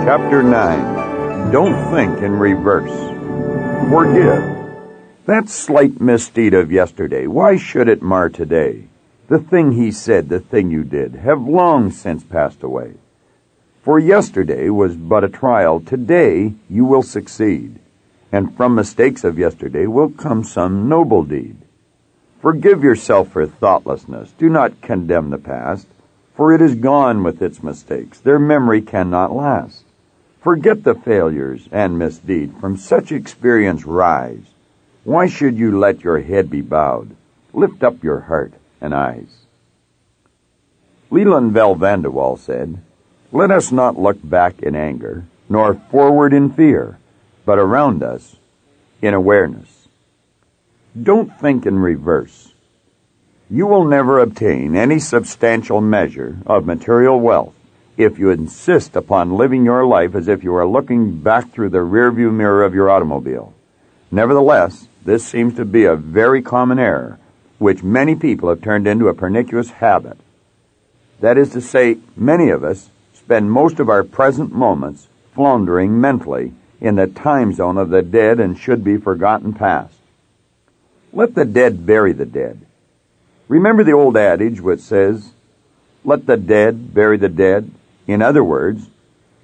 Chapter 9. Don't think in reverse. Forgive. That slight misdeed of yesterday, why should it mar today? The thing he said, the thing you did, have long since passed away. For yesterday was but a trial. Today you will succeed. And from mistakes of yesterday will come some noble deed. Forgive yourself for thoughtlessness. Do not condemn the past, for it is gone with its mistakes. Their memory cannot last. Forget the failures and misdeed. From such experience rise. Why should you let your head be bowed? Lift up your heart and eyes. Leland Van de Waal said, "Let us not look back in anger, nor forward in fear, but around us in awareness." Don't think in reverse. You will never obtain any substantial measure of material wealth if you insist upon living your life as if you were looking back through the rearview mirror of your automobile. Nevertheless, this seems to be a very common error, which many people have turned into a pernicious habit. That is to say, many of us spend most of our present moments floundering mentally in the time zone of the dead and should-be-forgotten past. Let the dead bury the dead. Remember the old adage which says, "Let the dead bury the dead"? In other words,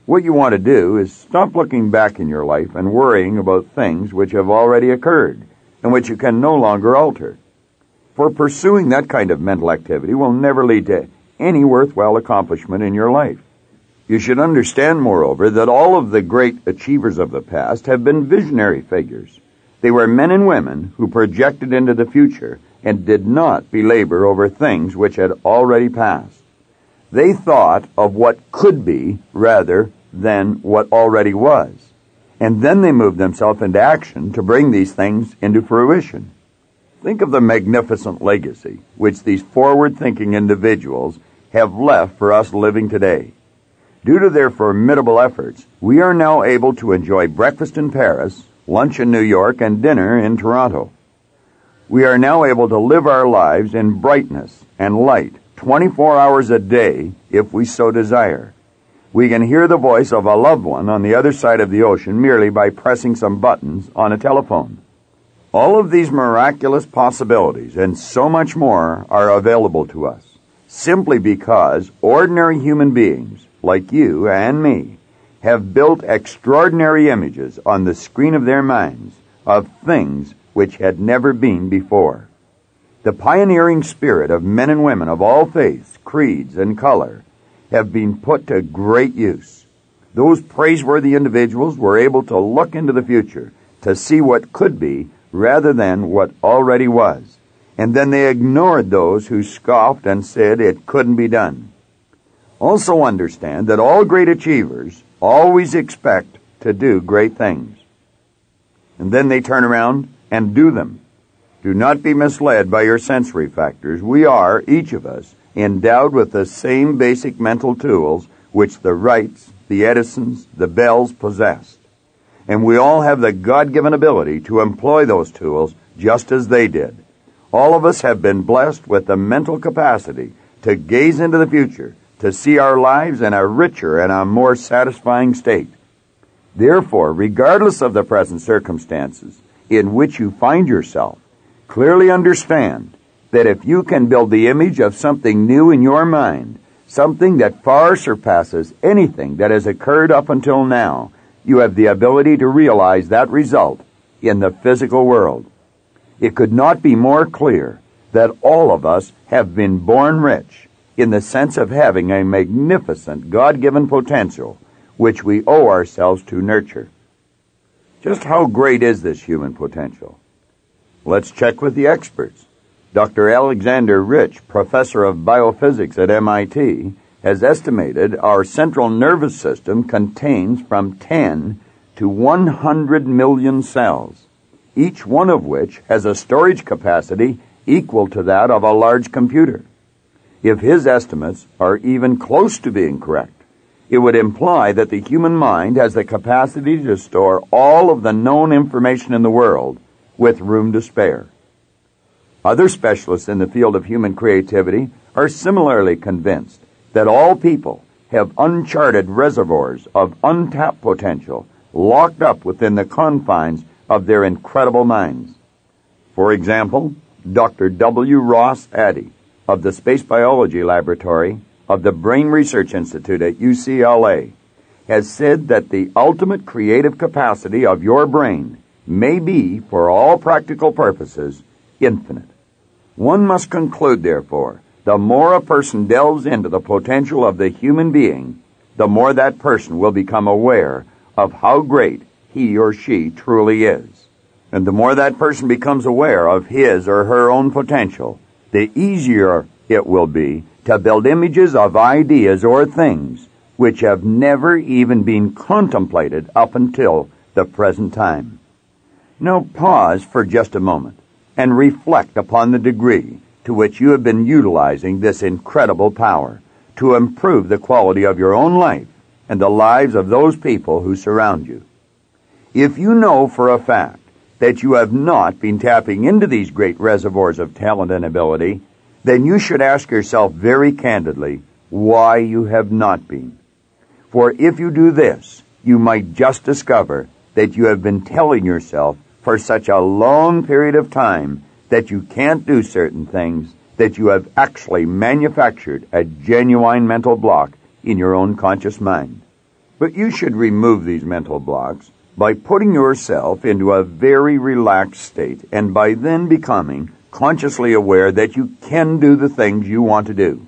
what you want to do is stop looking back in your life and worrying about things which have already occurred and which you can no longer alter. For pursuing that kind of mental activity will never lead to any worthwhile accomplishment in your life. You should understand, moreover, that all of the great achievers of the past have been visionary figures. They were men and women who projected into the future and did not belabor over things which had already passed. They thought of what could be rather than what already was, and then they moved themselves into action to bring these things into fruition. Think of the magnificent legacy which these forward-thinking individuals have left for us living today. Due to their formidable efforts, we are now able to enjoy breakfast in Paris, lunch in New York, and dinner in Toronto. We are now able to live our lives in brightness and light 24 hours a day if we so desire. We can hear the voice of a loved one on the other side of the ocean merely by pressing some buttons on a telephone. All of these miraculous possibilities and so much more are available to us simply because ordinary human beings like you and me have built extraordinary images on the screen of their minds of things which had never been before. The pioneering spirit of men and women of all faiths, creeds, and color have been put to great use. Those praiseworthy individuals were able to look into the future to see what could be rather than what already was. And then they ignored those who scoffed and said it couldn't be done. Also understand that all great achievers always expect to do great things. And then they turn around and do them. Do not be misled by your sensory factors. We are, each of us, endowed with the same basic mental tools which the Wrights, the Edisons, the Bells possessed. And we all have the God-given ability to employ those tools just as they did. All of us have been blessed with the mental capacity to gaze into the future, to see our lives in a richer and a more satisfying state. Therefore, regardless of the present circumstances in which you find yourself, clearly understand that if you can build the image of something new in your mind, something that far surpasses anything that has occurred up until now, you have the ability to realize that result in the physical world. It could not be more clear that all of us have been born rich in the sense of having a magnificent God-given potential which we owe ourselves to nurture. Just how great is this human potential? Let's check with the experts. Dr. Alexander Rich, professor of biophysics at MIT, has estimated our central nervous system contains from 10 to 100 million cells, each one of which has a storage capacity equal to that of a large computer. If his estimates are even close to being correct, it would imply that the human mind has the capacity to store all of the known information in the world with room to spare. Other specialists in the field of human creativity are similarly convinced that all people have uncharted reservoirs of untapped potential locked up within the confines of their incredible minds. For example, Dr. W. Ross Addy of the Space Biology Laboratory of the Brain Research Institute at UCLA has said that the ultimate creative capacity of your brain may be, for all practical purposes, infinite. One must conclude, therefore, the more a person delves into the potential of the human being, the more that person will become aware of how great he or she truly is. And the more that person becomes aware of his or her own potential, the easier it will be to build images of ideas or things which have never even been contemplated up until the present time. Now pause for just a moment and reflect upon the degree to which you have been utilizing this incredible power to improve the quality of your own life and the lives of those people who surround you. If you know for a fact that you have not been tapping into these great reservoirs of talent and ability, then you should ask yourself very candidly why you have not been. For if you do this, you might just discover that you have been telling yourself for such a long period of time that you can't do certain things that you have actually manufactured a genuine mental block in your own conscious mind. But you should remove these mental blocks by putting yourself into a very relaxed state and by then becoming consciously aware that you can do the things you want to do.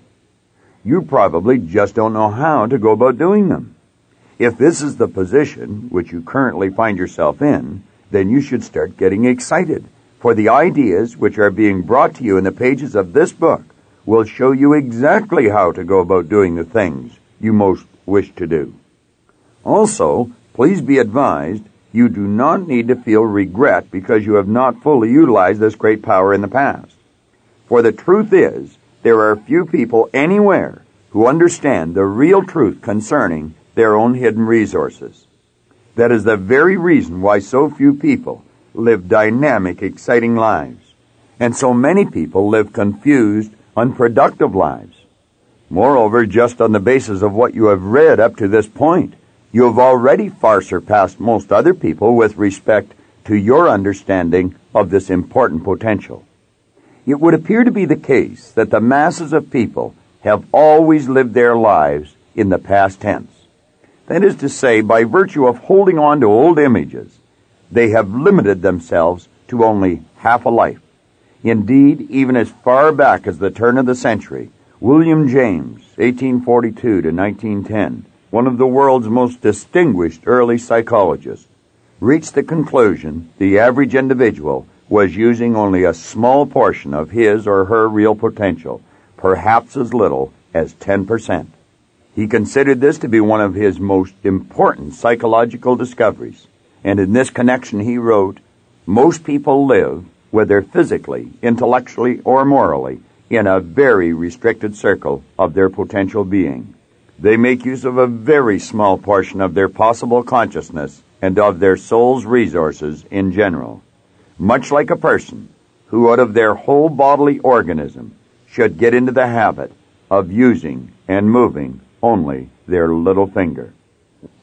You probably just don't know how to go about doing them. If this is the position which you currently find yourself in, then you should start getting excited, for the ideas which are being brought to you in the pages of this book will show you exactly how to go about doing the things you most wish to do. Also, please be advised, you do not need to feel regret because you have not fully utilized this great power in the past. For the truth is, there are few people anywhere who understand the real truth concerning their own hidden resources. That is the very reason why so few people live dynamic, exciting lives, and so many people live confused, unproductive lives. Moreover, just on the basis of what you have read up to this point, you have already far surpassed most other people with respect to your understanding of this important potential. It would appear to be the case that the masses of people have always lived their lives in the past tense. That is to say, by virtue of holding on to old images, they have limited themselves to only half a life. Indeed, even as far back as the turn of the century, William James, 1842 to 1910, one of the world's most distinguished early psychologists, reached the conclusion the average individual was using only a small portion of his or her real potential, perhaps as little as 10%. He considered this to be one of his most important psychological discoveries, and in this connection he wrote, "Most people live, whether physically, intellectually, or morally, in a very restricted circle of their potential being. They make use of a very small portion of their possible consciousness and of their soul's resources in general, much like a person who out of their whole bodily organism should get into the habit of using and moving only their little finger."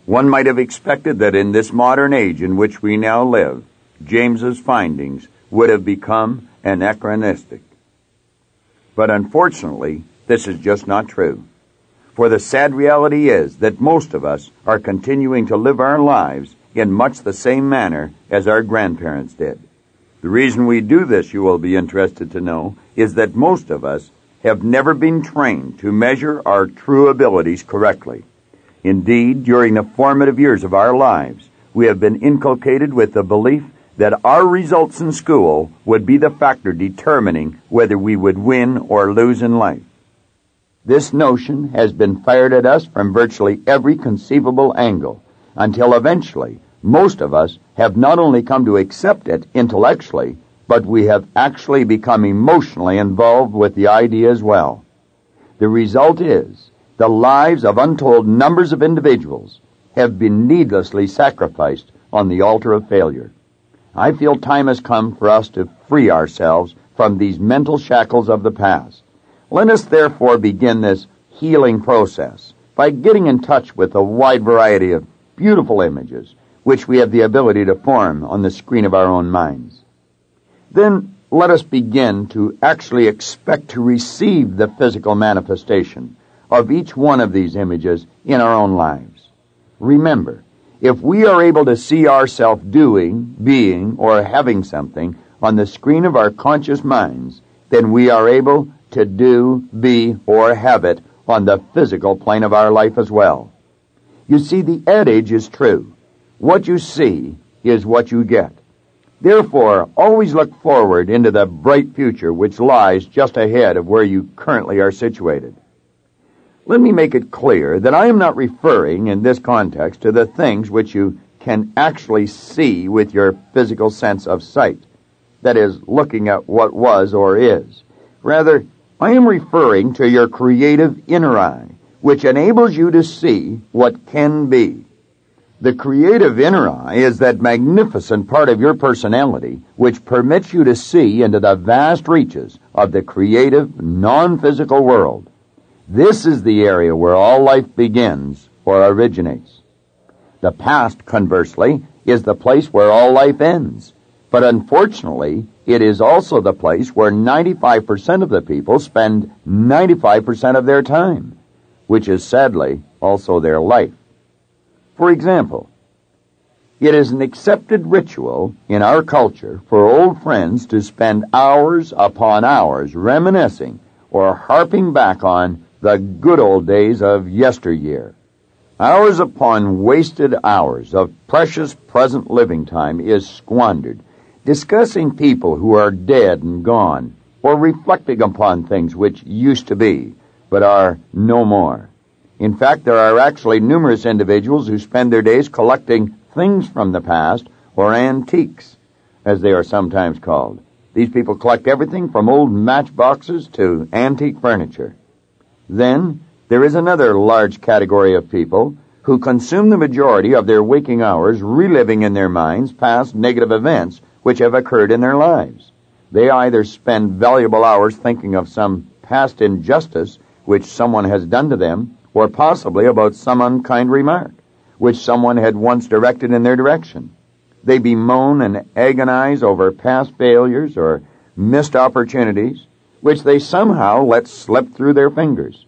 One might have expected that in this modern age in which we now live, James's findings would have become anachronistic. But unfortunately, this is just not true. For the sad reality is that most of us are continuing to live our lives in much the same manner as our grandparents did. The reason we do this, you will be interested to know, is that most of us have never been trained to measure our true abilities correctly. Indeed, during the formative years of our lives, we have been inculcated with the belief that our results in school would be the factor determining whether we would win or lose in life. This notion has been fired at us from virtually every conceivable angle, until eventually most of us have not only come to accept it intellectually, but we have actually become emotionally involved with the idea as well. The result is, the lives of untold numbers of individuals have been needlessly sacrificed on the altar of failure. I feel time has come for us to free ourselves from these mental shackles of the past. Let us therefore begin this healing process by getting in touch with a wide variety of beautiful images which we have the ability to form on the screen of our own minds. Then let us begin to actually expect to receive the physical manifestation of each one of these images in our own lives. Remember, if we are able to see ourselves doing, being, or having something on the screen of our conscious minds, then we are able to do, be, or have it on the physical plane of our life as well. You see, the adage is true. What you see is what you get. Therefore, always look forward into the bright future which lies just ahead of where you currently are situated. Let me make it clear that I am not referring in this context to the things which you can actually see with your physical sense of sight, that is, looking at what was or is. Rather, I am referring to your creative inner eye, which enables you to see what can be. The creative inner eye is that magnificent part of your personality which permits you to see into the vast reaches of the creative, non-physical world. This is the area where all life begins or originates. The past, conversely, is the place where all life ends. But unfortunately, it is also the place where 95% of the people spend 95% of their time, which is sadly also their life. For example, it is an accepted ritual in our culture for old friends to spend hours upon hours reminiscing or harping back on the good old days of yesteryear. Hours upon wasted hours of precious present living time is squandered discussing people who are dead and gone, or reflecting upon things which used to be, but are no more. In fact, there are actually numerous individuals who spend their days collecting things from the past, or antiques, as they are sometimes called. These people collect everything from old matchboxes to antique furniture. Then, there is another large category of people who consume the majority of their waking hours reliving in their minds past negative events which have occurred in their lives. They either spend valuable hours thinking of some past injustice which someone has done to them, or possibly about some unkind remark which someone had once directed in their direction. They bemoan and agonize over past failures or missed opportunities which they somehow let slip through their fingers.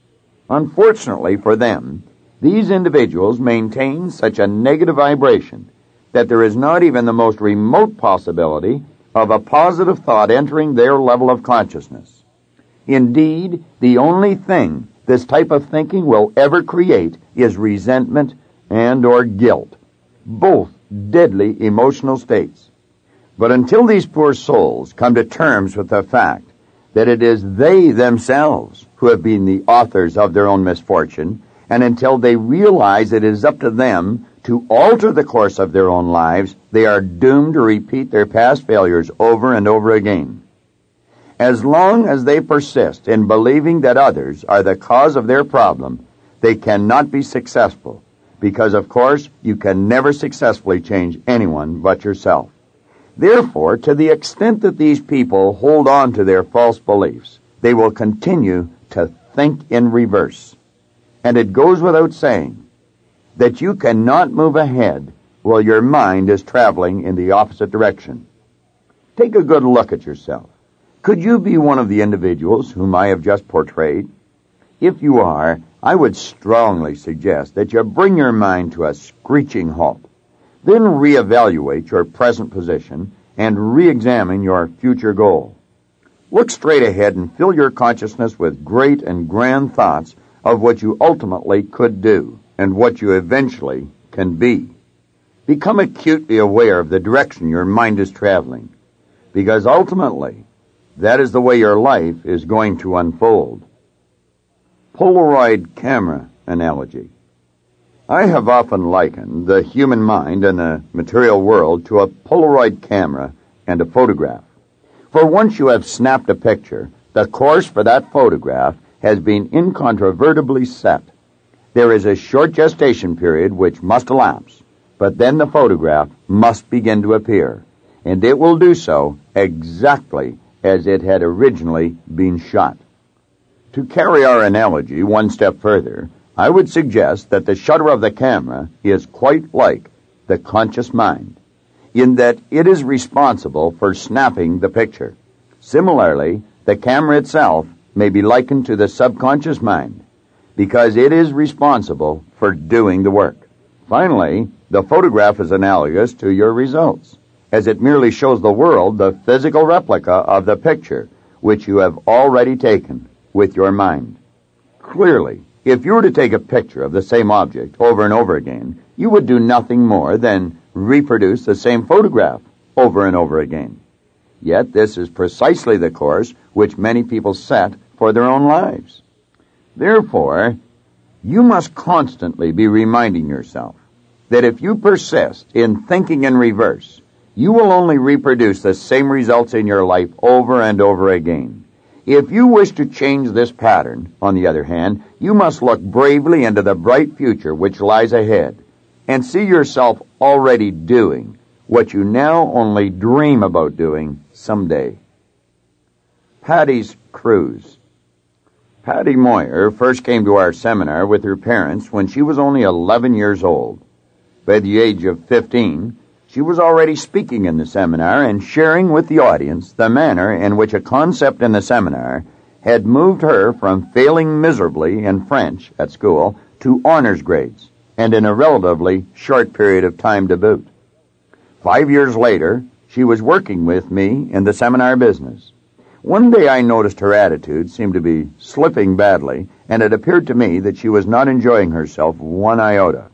Unfortunately for them, these individuals maintain such a negative vibration that there is not even the most remote possibility of a positive thought entering their level of consciousness. Indeed, the only thing this type of thinking will ever create is resentment and or guilt, both deadly emotional states. But until these poor souls come to terms with the fact that it is they themselves who have been the authors of their own misfortune, and until they realize it is up to them to alter the course of their own lives, they are doomed to repeat their past failures over and over again. As long as they persist in believing that others are the cause of their problem, they cannot be successful, because, of course, you can never successfully change anyone but yourself. Therefore, to the extent that these people hold on to their false beliefs, they will continue to think in reverse. And it goes without saying that you cannot move ahead while your mind is traveling in the opposite direction. Take a good look at yourself. Could you be one of the individuals whom I have just portrayed? If you are, I would strongly suggest that you bring your mind to a screeching halt. Then reevaluate your present position and re-examine your future goal. Look straight ahead and fill your consciousness with great and grand thoughts of what you ultimately could do and what you eventually can be. Become acutely aware of the direction your mind is traveling, because ultimately, that is the way your life is going to unfold. Polaroid camera analogy. I have often likened the human mind and the material world to a Polaroid camera and a photograph. For once you have snapped a picture, the course for that photograph has been incontrovertibly set. There is a short gestation period which must elapse, but then the photograph must begin to appear, and it will do so exactly as it had originally been shot. To carry our analogy one step further, I would suggest that the shutter of the camera is quite like the conscious mind, in that it is responsible for snapping the picture. Similarly, the camera itself may be likened to the subconscious mind, because it is responsible for doing the work. Finally, the photograph is analogous to your results, as it merely shows the world the physical replica of the picture which you have already taken with your mind. Clearly, if you were to take a picture of the same object over and over again, you would do nothing more than reproduce the same photograph over and over again. Yet this is precisely the course which many people set for their own lives. Therefore, you must constantly be reminding yourself that if you persist in thinking in reverse, you will only reproduce the same results in your life over and over again. If you wish to change this pattern, on the other hand, you must look bravely into the bright future which lies ahead and see yourself already doing what you now only dream about doing someday. Patty's Cruise. Patty Moyer first came to our seminar with her parents when she was only 11 years old. By the age of 15, she was already speaking in the seminar and sharing with the audience the manner in which a concept in the seminar had moved her from failing miserably in French at school to honors grades, and in a relatively short period of time to boot. 5 years later, she was working with me in the seminar business. One day I noticed her attitude seemed to be slipping badly, and it appeared to me that she was not enjoying herself one iota.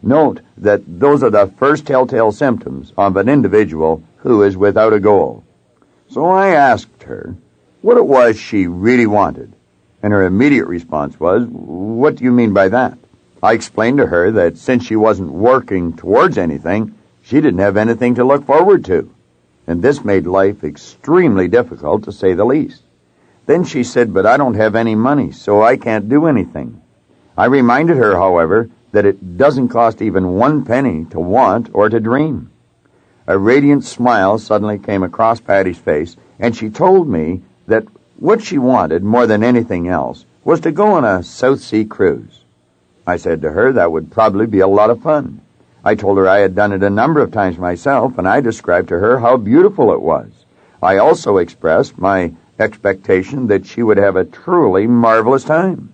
Note that those are the first telltale symptoms of an individual who is without a goal. So I asked her what it was she really wanted, and her immediate response was, "What do you mean by that?" I explained to her that since she wasn't working towards anything, she didn't have anything to look forward to, and this made life extremely difficult, to say the least. Then she said, "But I don't have any money, so I can't do anything." I reminded her, however, that it doesn't cost even 1 penny to want or to dream. A radiant smile suddenly came across Patty's face, and she told me that what she wanted more than anything else was to go on a South Sea cruise. I said to her that would probably be a lot of fun. I told her I had done it a number of times myself, and I described to her how beautiful it was. I also expressed my expectation that she would have a truly marvelous time.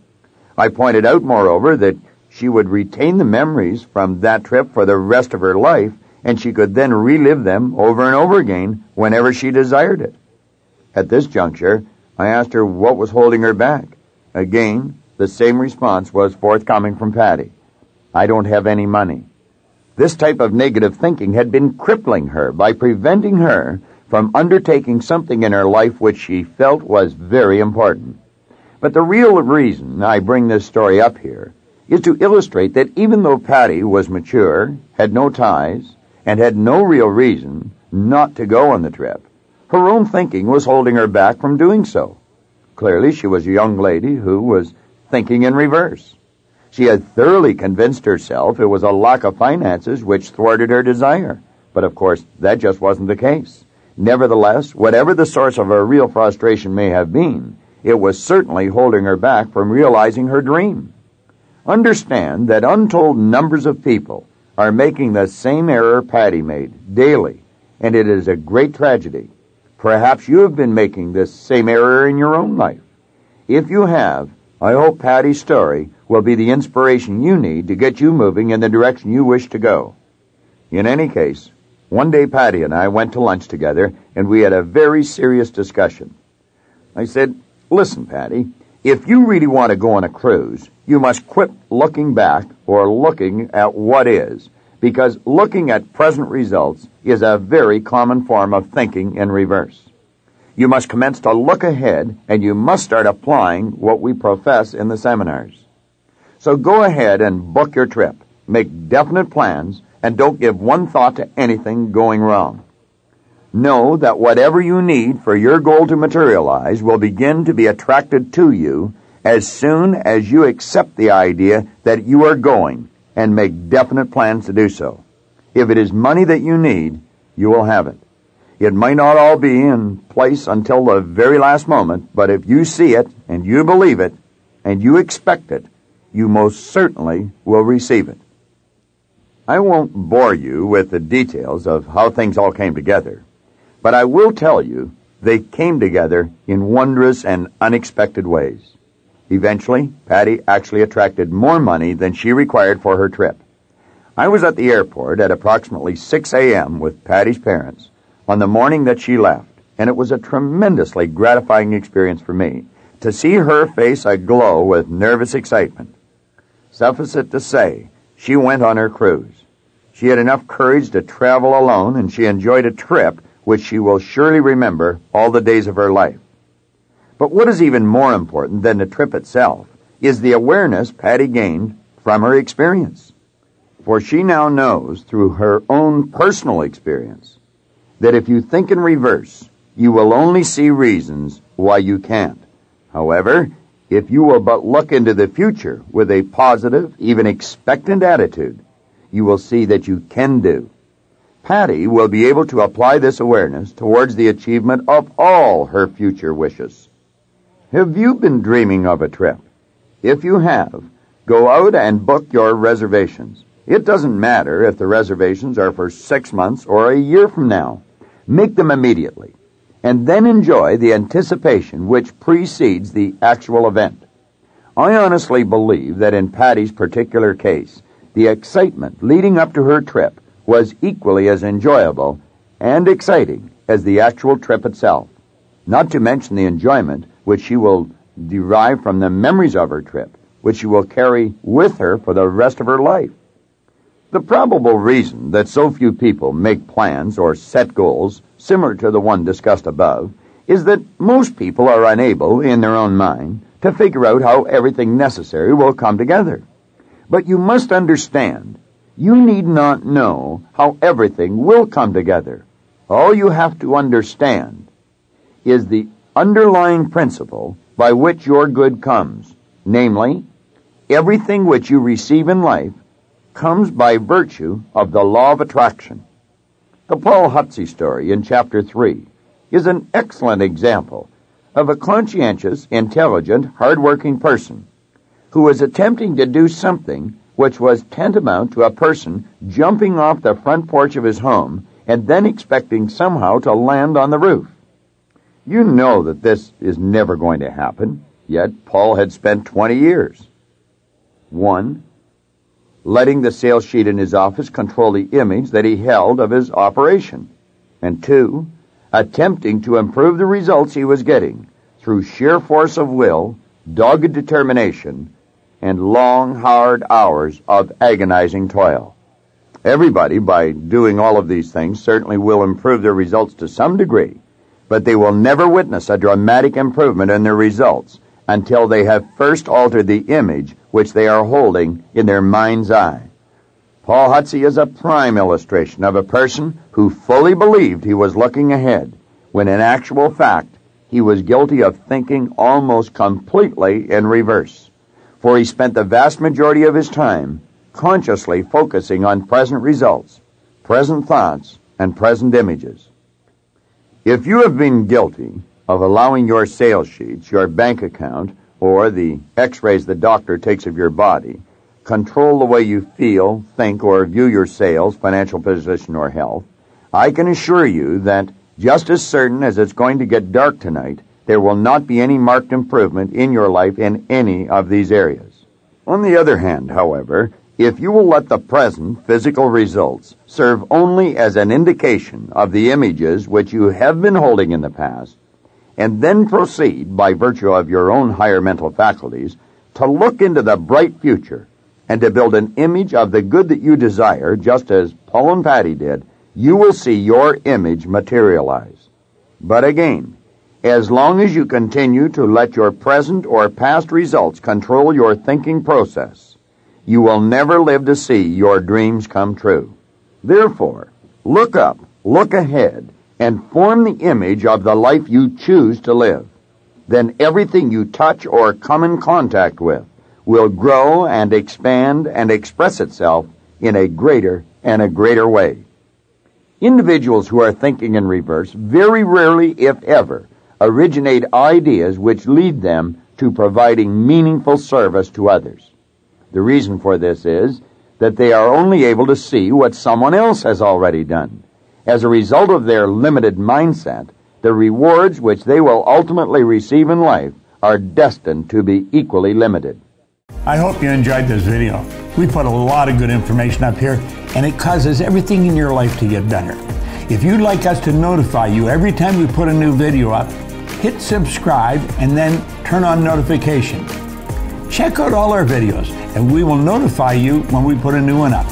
I pointed out, moreover, that she would retain the memories from that trip for the rest of her life, and she could then relive them over and over again whenever she desired it. At this juncture, I asked her what was holding her back. Again, the same response was forthcoming from Patty. "I don't have any money." This type of negative thinking had been crippling her by preventing her from undertaking something in her life which she felt was very important. But the real reason I bring this story up here is to illustrate that even though Patty was mature, had no ties, and had no real reason not to go on the trip, her own thinking was holding her back from doing so. Clearly, she was a young lady who was thinking in reverse. She had thoroughly convinced herself it was a lack of finances which thwarted her desire, but of course that just wasn't the case. Nevertheless, whatever the source of her real frustration may have been, it was certainly holding her back from realizing her dream. Understand that untold numbers of people are making the same error Patty made daily, and it is a great tragedy. Perhaps you have been making this same error in your own life. If you have, I hope Patty's story will be the inspiration you need to get you moving in the direction you wish to go. In any case, one day Patty and I went to lunch together, and we had a very serious discussion. I said, "Listen, Patty, if you really want to go on a cruise, you must quit looking back or looking at what is, because looking at present results is a very common form of thinking in reverse. You must commence to look ahead, and you must start applying what we profess in the seminars. So go ahead and book your trip, make definite plans, and don't give one thought to anything going wrong. Know that whatever you need for your goal to materialize will begin to be attracted to you as soon as you accept the idea that you are going and make definite plans to do so. If it is money that you need, you will have it. It might not all be in place until the very last moment, but if you see it and you believe it and you expect it, you most certainly will receive it. I won't bore you with the details of how things all came together, but I will tell you they came together in wondrous and unexpected ways. Eventually, Patty actually attracted more money than she required for her trip. I was at the airport at approximately 6 a.m. with Patty's parents on the morning that she left, and it was a tremendously gratifying experience for me to see her face aglow with nervous excitement. Suffice it to say, she went on her cruise. She had enough courage to travel alone, and she enjoyed a trip which she will surely remember all the days of her life. But what is even more important than the trip itself is the awareness Patty gained from her experience. For she now knows through her own personal experience that if you think in reverse, you will only see reasons why you can't. However, if you will but look into the future with a positive, even expectant attitude, you will see that you can do. Patty will be able to apply this awareness towards the achievement of all her future wishes. Have you been dreaming of a trip? If you have, go out and book your reservations. It doesn't matter if the reservations are for 6 months or a year from now. Make them immediately, and then enjoy the anticipation which precedes the actual event. I honestly believe that in Patty's particular case, the excitement leading up to her trip was equally as enjoyable and exciting as the actual trip itself, not to mention the enjoyment which she will derive from the memories of her trip, which she will carry with her for the rest of her life. The probable reason that so few people make plans or set goals similar to the one discussed above is that most people are unable, in their own mind, to figure out how everything necessary will come together. But you must understand, you need not know how everything will come together. All you have to understand is the underlying principle by which your good comes, namely, everything which you receive in life comes by virtue of the law of attraction. The Paul Hutsey story in chapter 3 is an excellent example of a conscientious, intelligent, hard-working person who was attempting to do something which was tantamount to a person jumping off the front porch of his home and then expecting somehow to land on the roof. You know that this is never going to happen, yet Paul had spent 20 years. 1. Letting the sales sheet in his office control the image that he held of his operation. And 2. Attempting to improve the results he was getting through sheer force of will, dogged determination, and long, hard hours of agonizing toil. Everybody, by doing all of these things, certainly will improve their results to some degree, but they will never witness a dramatic improvement in their results until they have first altered the image which they are holding in their mind's eye. Paul Hutsey is a prime illustration of a person who fully believed he was looking ahead, when in actual fact he was guilty of thinking almost completely in reverse. For he spent the vast majority of his time consciously focusing on present results, present thoughts, and present images. If you have been guilty of allowing your sales sheets, your bank account, or the x-rays the doctor takes of your body control the way you feel, think, or view your sales, financial position, or health, I can assure you that just as certain as it's going to get dark tonight, there will not be any marked improvement in your life in any of these areas. On the other hand, however, if you will let the present physical results serve only as an indication of the images which you have been holding in the past, and then proceed by virtue of your own higher mental faculties to look into the bright future and to build an image of the good that you desire, just as Paul and Patty did, you will see your image materialize. But again, as long as you continue to let your present or past results control your thinking process, you will never live to see your dreams come true. Therefore, look up, look ahead, and form the image of the life you choose to live. Then everything you touch or come in contact with will grow and expand and express itself in a greater and a greater way. Individuals who are thinking in reverse very rarely, if ever, originate ideas which lead them to providing meaningful service to others. The reason for this is that they are only able to see what someone else has already done. As a result of their limited mindset, the rewards which they will ultimately receive in life are destined to be equally limited. I hope you enjoyed this video. We put a lot of good information up here, and it causes everything in your life to get better. If you'd like us to notify you every time we put a new video up, hit subscribe and then turn on notification. Check out all our videos, and we will notify you when we put a new one up.